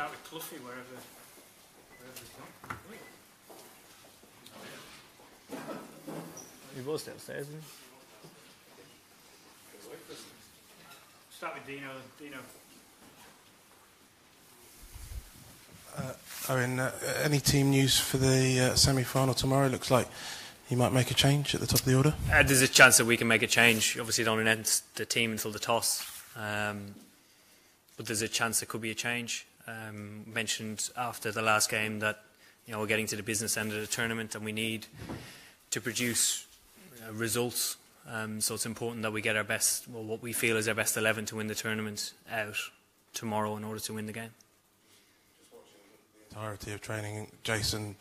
start with Cluffy wherever he's gone. He was downstairs, isn't he? Start with Dino. Owen, any team news for the semi-final tomorrow? It looks like you might make a change at the top of the order. There's a chance that we can make a change. Obviously, don't announce the team until the toss, but there's a chance there could be a change. Mentioned after the last game that we're getting to the business end of the tournament and we need to produce results. So it's important that we get our best, well, what we feel is our best 11 to win the tournament out tomorrow in order to win the game. Entirety of training, Jason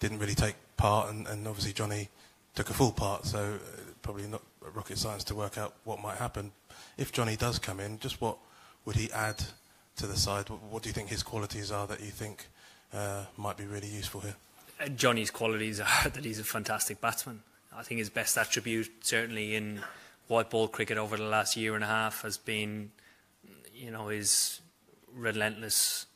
didn't really take part, and obviously Johnny took a full part, so probably not rocket science to work out what might happen. If Johnny does come in, just what would he add to the side? What do you think his qualities are that you think might be really useful here? Johnny's qualities are that he's a fantastic batsman. I think his best attribute, certainly in white ball cricket over the last year and a half, has been his relentless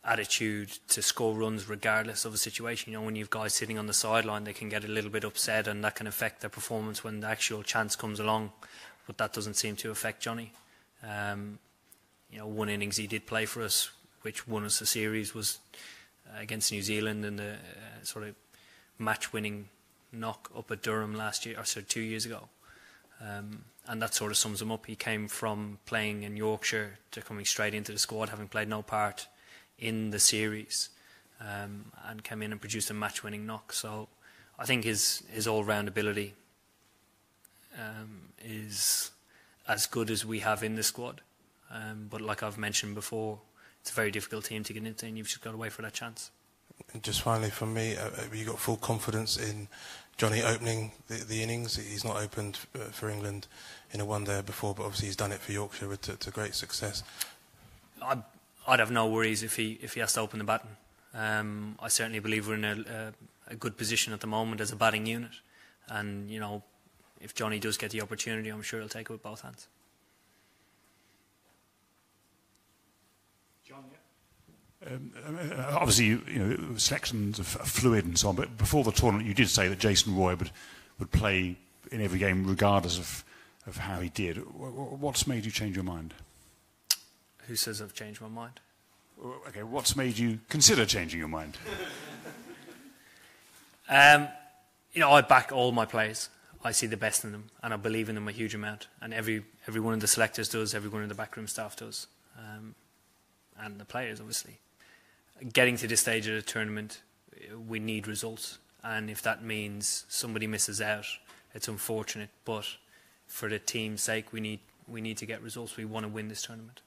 attitude to score runs regardless of a situation. When you've guys sitting on the sideline, they can get a little bit upset and that can affect their performance when the actual chance comes along, but that doesn't seem to affect Johnny. One innings he did play for us, which won us the series, was against New Zealand in the sort of match-winning knock up at Durham last year, or 2 years ago. And that sort of sums him up. He came from playing in Yorkshire to coming straight into the squad, having played no part in the series, and came in and produced a match-winning knock. So I think his all-round ability is as good as we have in the squad. But like I've mentioned before, it's a very difficult team to get into, and you've just got to wait for that chance. And just finally from me, have you got full confidence in Johnny opening the innings? He's not opened for England in a one-day before, but obviously he's done it for Yorkshire to great success. I'd have no worries if he has to open the batting. I certainly believe we're in a good position at the moment as a batting unit, and if Johnny does get the opportunity, I'm sure he'll take it with both hands. John, obviously, selections are fluid and so on, but before the tournament, you did say that Jason Roy would play in every game regardless of how he did. What's made you change your mind? Who says I've changed my mind? Okay, what's made you consider changing your mind? I back all my players. I see the best in them, and I believe in them a huge amount. And every one of the selectors does, every one of the backroom staff does, and the players, obviously. Getting to this stage of the tournament, we need results, and if that means somebody misses out, it's unfortunate. But for the team's sake, we need to get results. We want to win this tournament.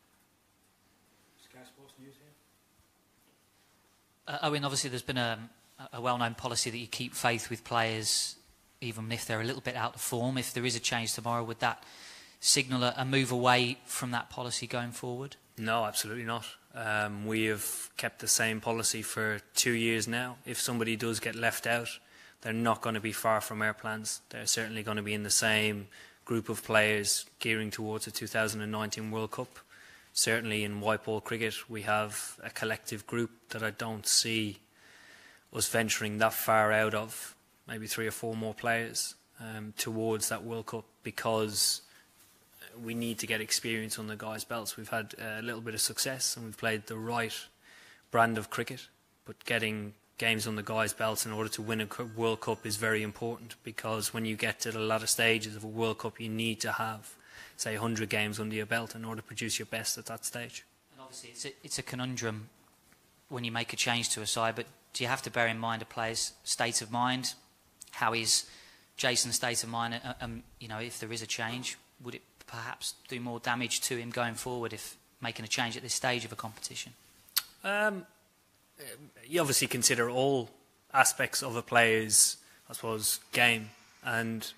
Owen, obviously there's been a well-known policy that you keep faith with players even if they're a little bit out of form. If there is a change tomorrow, would that signal a move away from that policy going forward? No, absolutely not. We have kept the same policy for 2 years now. If somebody does get left out, they're not going to be far from our plans. They're certainly going to be in the same group of players gearing towards the 2019 World Cup. Certainly in white ball cricket, we have a collective group that I don't see us venturing that far out of, maybe 3 or 4 more players towards that World Cup, because we need to get experience on the guys' belts. We've had a little bit of success and we've played the right brand of cricket, but getting games on the guys' belts in order to win a World Cup is very important, because when you get to the latter stages of a World Cup, you need to have, say, 100 games under your belt in order to produce your best at that stage. And obviously it's a conundrum when you make a change to a side, but do you have to bear in mind a player's state of mind? How is Jason's state of mind? If there is a change, would it perhaps do more damage to him going forward if making a change at this stage of a competition? You obviously consider all aspects of a player's, I suppose, game, and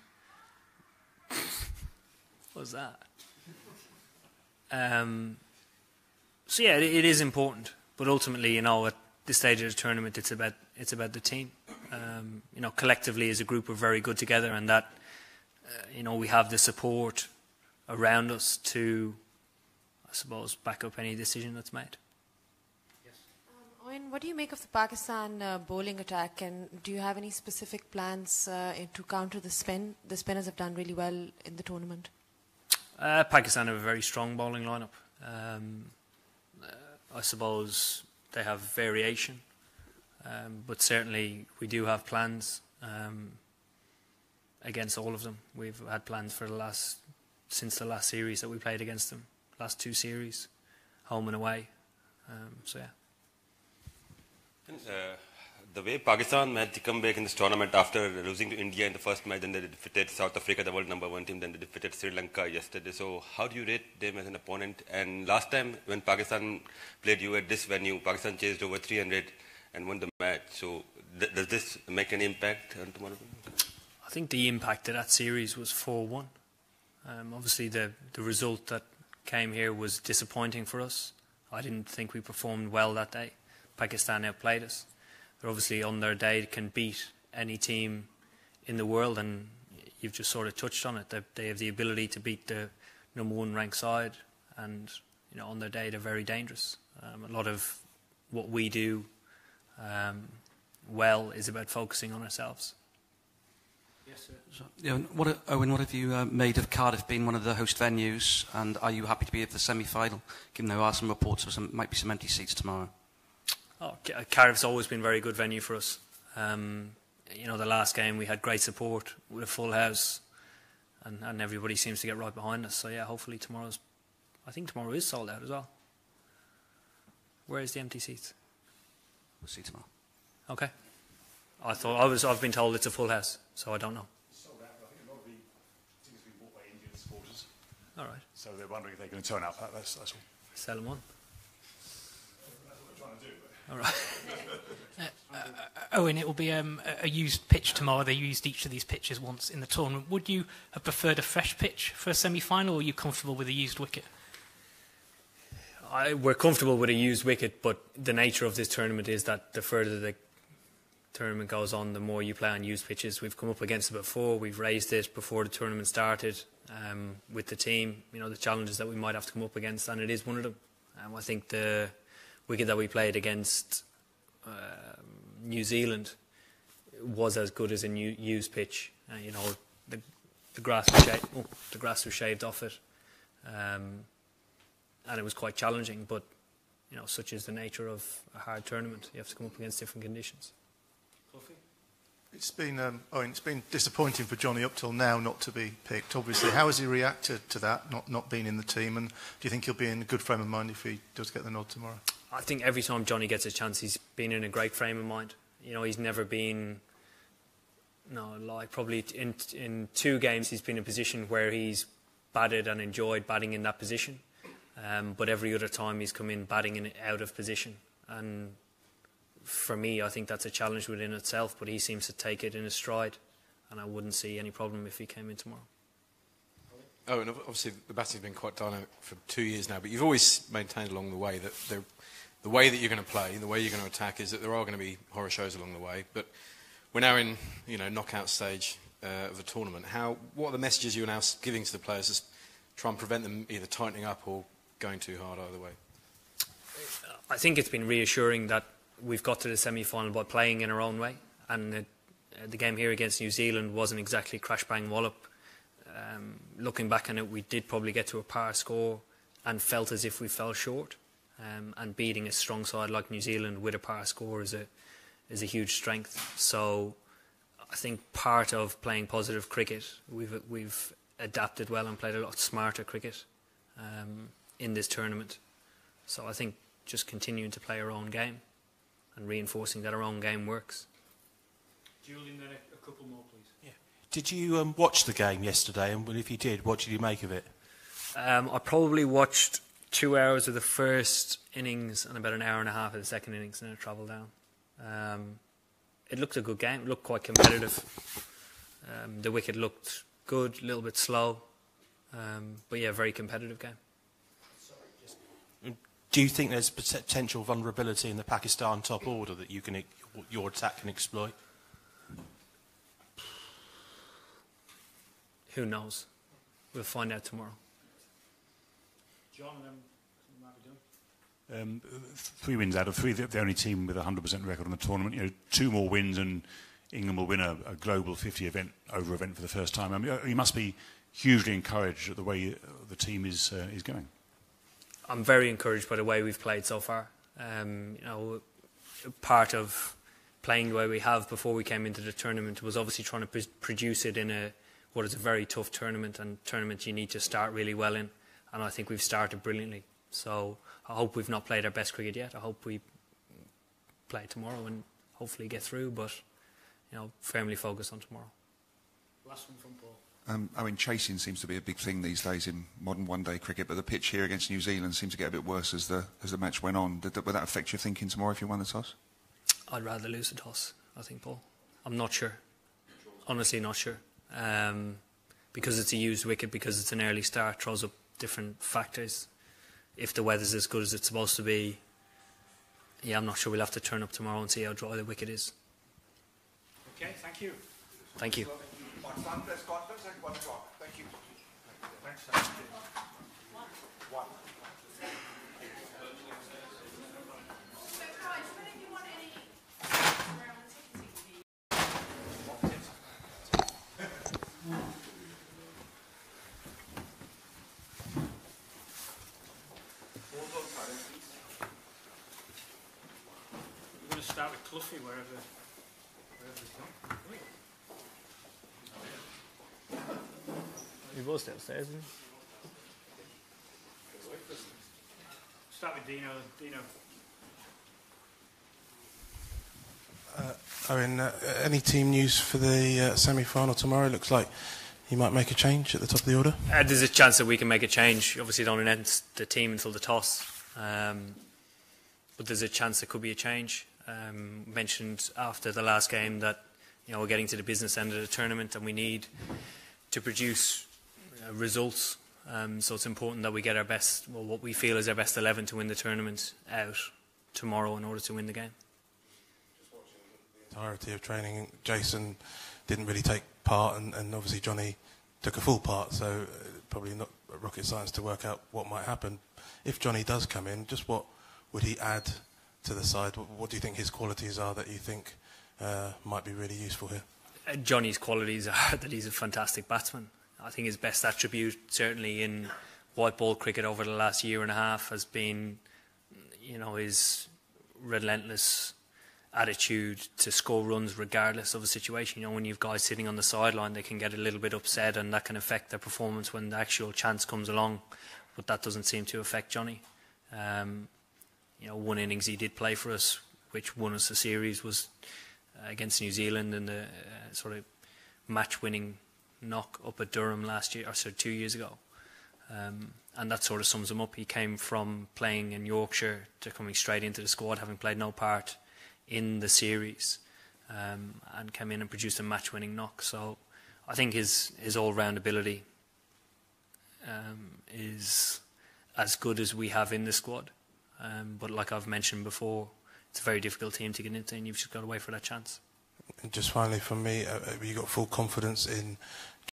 what was that? So yeah, it is important, but ultimately, at this stage of the tournament, it's about the team. Collectively as a group, we're very good together, and that we have the support around us to, I suppose, back up any decision that's made. Yes. Eoin, what do you make of the Pakistan bowling attack, and do you have any specific plans to counter the spin? The spinners have done really well in the tournament. Pakistan have a very strong bowling lineup. I suppose they have variation, but certainly we do have plans against all of them. We've had plans for since the last series that we played against them, last 2 series, home and away. So yeah. The way Pakistan had to come back in this tournament after losing to India in the first match, then they defeated South Africa, the world #1 team, then they defeated Sri Lanka yesterday. So how do you rate them as an opponent? And last time when Pakistan played you at this venue, Pakistan chased over 300 and won the match. So does this make an impact on tomorrow? I think the impact of that series was 4-1. Obviously the result that came here was disappointing for us. I didn't think we performed well that day. Pakistan outplayed us. They're obviously on their day can beat any team in the world, and you've just sort of touched on it. They have the ability to beat the #1 ranked side, and on their day they're very dangerous. A lot of what we do well is about focusing on ourselves. Yes, sir. So, Eoin, what have you made of Cardiff being one of the host venues, and are you happy to be at the semi-final, given there are some reports of might be some empty seats tomorrow? Cardiff's always been a very good venue for us. The last game we had great support with a full house, and everybody seems to get right behind us. So yeah, hopefully I think tomorrow is sold out as well. Where is the empty seats? We'll see tomorrow. Okay. I've been told it's a full house, so I don't know. Sold out, but I think a lot of the tickets have been bought by Indian supporters. All right. So they're wondering if they're going to turn up. That's all. Sell them on. That's what they're trying to do. All right. Eoin, it will be a used pitch tomorrow. They used each of these pitches once in the tournament. Would you have preferred a fresh pitch for a semi-final, or are you comfortable with a used wicket? We're comfortable with a used wicket, but the nature of this tournament is that the further the tournament goes on, the more you play on used pitches. We've come up against it before. We've raised it before the tournament started with the team. The challenges that we might have to come up against, and it is one of them. I think the wicket that we played against New Zealand was as good as a used pitch. The grass was shaved off it, and it was quite challenging. But such is the nature of a hard tournament. You have to come up against different conditions. It's been disappointing for Johnny up till now not to be picked. Obviously, how has he reacted to that, not being in the team? And do you think he'll be in a good frame of mind if he does get the nod tomorrow? I think every time Johnny gets a chance, he's been in a great frame of mind. He's never been, probably in 2 games he's been in a position where he's batted and enjoyed batting in that position. But every other time he's come in batting out of position. And for me, I think that's a challenge within itself, but he seems to take it in his stride, and I wouldn't see any problem if he came in tomorrow. Oh, and obviously the batting's been quite dynamic for 2 years now, but you've always maintained along the way that the way that you're going to play, the way you're going to attack, is that there are going to be horror shows along the way. But we're now in, knockout stage of the tournament. What are the messages you're now giving to the players to try and prevent them either tightening up or going too hard either way? I think it's been reassuring that we've got to the semi-final by playing in our own way, and the game here against New Zealand wasn't exactly crash bang wallop. Looking back on it, we did probably get to a par score and felt as if we fell short, and beating a strong side like New Zealand with a par score is a huge strength. So I think part of playing positive cricket, we've adapted well and played a lot smarter cricket in this tournament. So I think just continuing to play our own game and reinforcing that our own game works. Julian, then a couple more, please. Yeah. Did you watch the game yesterday, and if you did, what did you make of it? I probably watched 2 hours of the first innings and about an hour and a half of the second innings, and then I travelled down. It looked a good game. It looked quite competitive. The wicket looked good, a little bit slow, but yeah, very competitive game. Do you think there's potential vulnerability in the Pakistan top order that your attack can exploit? Who knows? We'll find out tomorrow. John, and then might be 3 wins out of 3, the only team with a 100% record in the tournament. You know, 2 more wins and England will win a global 50 event for the first time. I mean, you must be hugely encouraged at the way the team is going. I'm very encouraged by the way we've played so far. You know, part of playing the way we have before we came into the tournament was obviously trying to produce it in what is a very tough tournament, and tournament you need to start really well in. And I think we've started brilliantly. So I hope we've not played our best cricket yet. I hope we play tomorrow and hopefully get through, but you know, firmly focused on tomorrow. Last one from Paul. I mean, chasing seems to be a big thing these days in modern one-day cricket, but the pitch here against New Zealand seemed to get a bit worse as the match went on. Would that affect your thinking tomorrow if you won the toss? I'd rather lose the toss, I think, Paul. I'm not sure. Honestly, not sure. Because it's a used wicket, because it's an early start, throws up different factors. If the weather's as good as it's supposed to be, yeah, I'm not sure. We'll have to turn up tomorrow and see how dry the wicket is. Okay, thank you. Thank you. Thank you. Thanks. We're going to start with Cluffy wherever he's gone. He was downstairs, isn't he? Start with Dino. Any team news for the semi-final tomorrow? Looks like you might make a change at the top of the order. There's a chance that we can make a change. Obviously, don't announce the team until the toss, but there's a chance there could be a change. Mentioned after the last game that we're getting to the business end of the tournament and we need to produce results. So it's important that we get our best, what we feel is our best 11 to win the tournament out tomorrow in order to win the game. Entirety of training, Jason didn't really take part, and obviously Johnny took a full part, so probably not rocket science to work out what might happen. If Johnny does come in, just what would he add to the side? What do you think his qualities are that you think might be really useful here? Johnny's qualities are that he's a fantastic batsman. I think his best attribute, certainly in white ball cricket over the last year and a half, has been, his relentless attitude to score runs regardless of the situation. When you've guys sitting on the sideline, they can get a little bit upset and that can affect their performance when the actual chance comes along, but that doesn't seem to affect Johnny. One innings he did play for us, which won us a series, was against New Zealand in the sort of match-winning knock up at Durham last year, or 2 years ago. And that sort of sums him up. He came from playing in Yorkshire to coming straight into the squad, having played no part in the series, and came in and produced a match-winning knock. So I think his all-round ability is as good as we have in the squad. But like I've mentioned before, it's a very difficult team to get into, and you've just got to wait for that chance. And just finally from me, have you got full confidence in